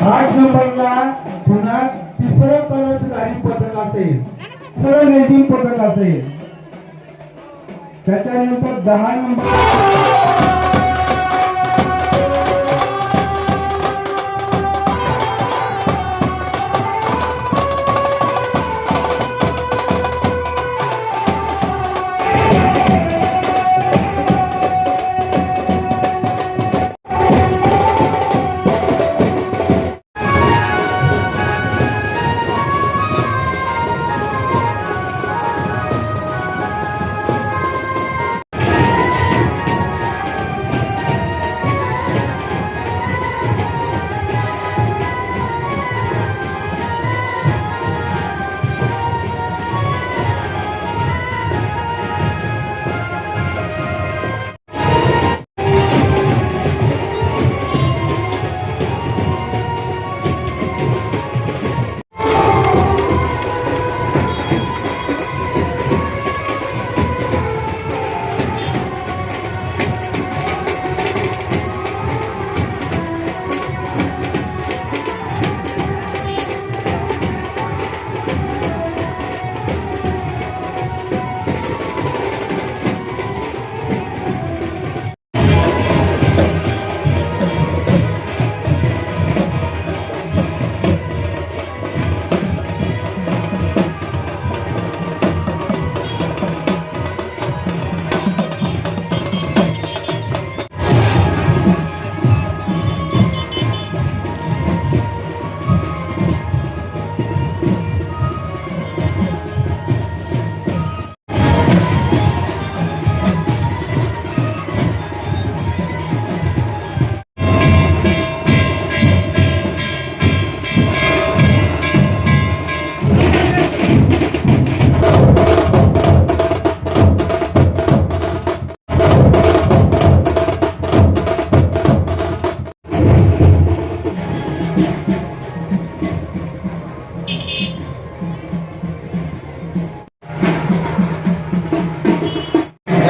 8 नंबरला पुन्हा तिसरं कलशधारी पथक असेल, सरळ लेझिम पथक असेल. त्याच्यानंतर 10 नंबर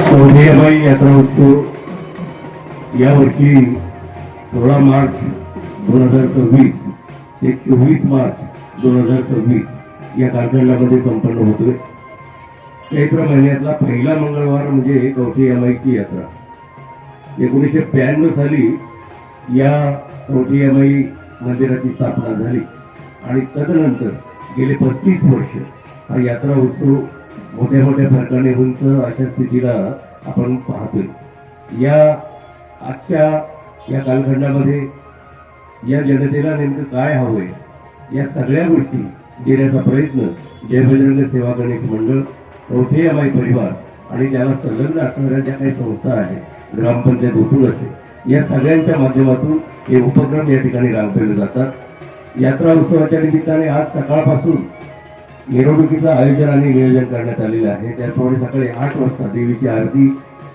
कवठेमाई यात्रा उत्सव यावर्षी 16 मार्च 2026 ते 24 मार्च 2026 या कालखंडामध्ये संपन्न होतोय. चैत्र महिन्यातला पहिला मंगळवार म्हणजे कवठेमाईची यात्रा. 1992 साली या कवठेमाई मंदिराची स्थापना झाली आणि तदनंतर गेले 35 वर्ष हा यात्रा उत्सव मोठ्या मोठ्या फरकाने उंच अशा स्थितीला आपण पाहतोय. या आजच्या या कालखंडामध्ये या जनतेला नेमकं काय हवंय या सगळ्या गोष्टी देण्याचा प्रयत्न जय बजरंग सेवा गणेश मंडळ, कवठेमाई परिवार आणि त्याला संलग्न असणाऱ्या ज्या काही संस्था आहेत, ग्रामपंचायत उतून असेल, या सगळ्यांच्या माध्यमातून हे उपक्रम या ठिकाणी राबवले जातात. यात्रा उत्सवाच्या निमित्ताने आज सकाळपासून मिरवणुकीचं आयोजन आणि नियोजन करण्यात आलेलं आहे. त्याचप्रमाणे सकाळी 8 वाजता देवीची आरती,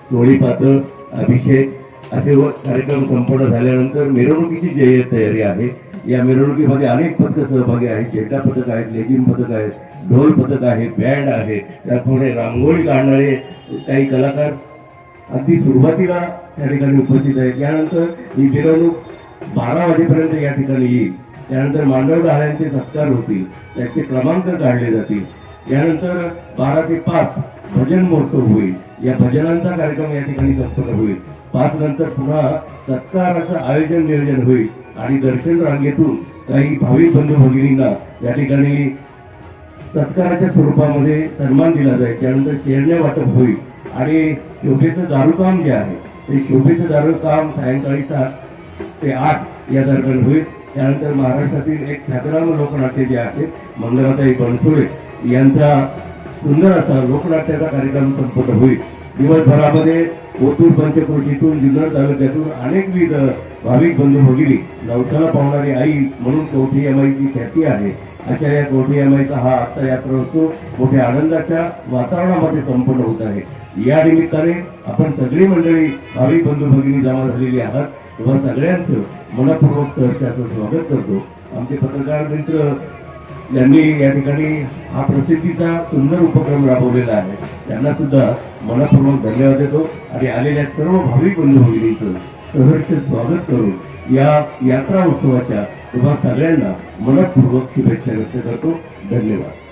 सोळी पातळ, अभिषेक असे कार्यक्रम संपन्न झाल्यानंतर मिरवणुकीची जी तयारी आहे, या मिरवणुकीमध्ये अनेक पथक सहभागी आहेत. झेंडा पथक आहेत, लेझिम पथक आहेत, ढोल पथक आहे, बँड आहे, त्याचप्रमाणे रांगोळी काढणारे काही कलाकार अगदी सुरुवातीला त्या ठिकाणी उपस्थित आहेत. यानंतर ही मिरवणूक 12 वाजेपर्यंत या ठिकाणी येईल. त्यानंतर मांडव डहाळ्यांचे सत्कार होतील, त्याचे क्रमांक काढले जातील. यानंतर 12 ते 5 भजन महोत्सव होईल. या भजनांचा कार्यक्रम या ठिकाणी संपन्न होईल. 5 नंतर पुन्हा सत्काराचं आयोजन नियोजन होईल आणि दर्शन रांगेतून काही भाविक बंधू भगिनींना या ठिकाणी सत्काराच्या स्वरूपामध्ये सन्मान दिला जाईल. त्यानंतर शेरण्या वाटप होईल आणि शोभेचं दारूकाम जे आहे ते शोभेचं दारूकाम सायंकाळी 7 ते 8 या दरम्यान होईल. त्यानंतर महाराष्ट्रातील एक ख्यातनाम लोकनाट्य जे आहे मंगलाताई बनसोडे यांचा सुंदर असा लोकनाट्याचा कार्यक्रम संपन्न होईल. दिवसभरामध्ये ओतूर पंचक्रोशीतून, जुन्नर तालुक्यातून अनेकविध भाविक बंधू भगिनी नवसाला पावणारी आई म्हणून कवठेमाईची ख्याती आहे. अशा या कवठेमाईचा हा आजचा यात्रोत्सव मोठ्या आनंदाच्या वातावरणामध्ये संपन्न होत आहे. या निमित्ताने आपण सगळी मंडळी भाविक बंधू भगिनी जमा झालेली आहात, तेव्हा सगळ्यांचं मनपूर्वक सहर्ष असं स्वागत करतो. आमचे पत्रकार मित्र यांनी या ठिकाणी हा प्रसिद्धीचा सुंदर उपक्रम राबवलेला आहे, त्यांना सुद्धा मनपूर्वक धन्यवाद देतो आणि आलेल्या सर्व भाविक बंधू भगिनींचं सहर्ष स्वागत करून या यात्रा उत्सवाच्या तुम्हा सगळ्यांना मनपूर्वक शुभेच्छा व्यक्त करतो. धन्यवाद.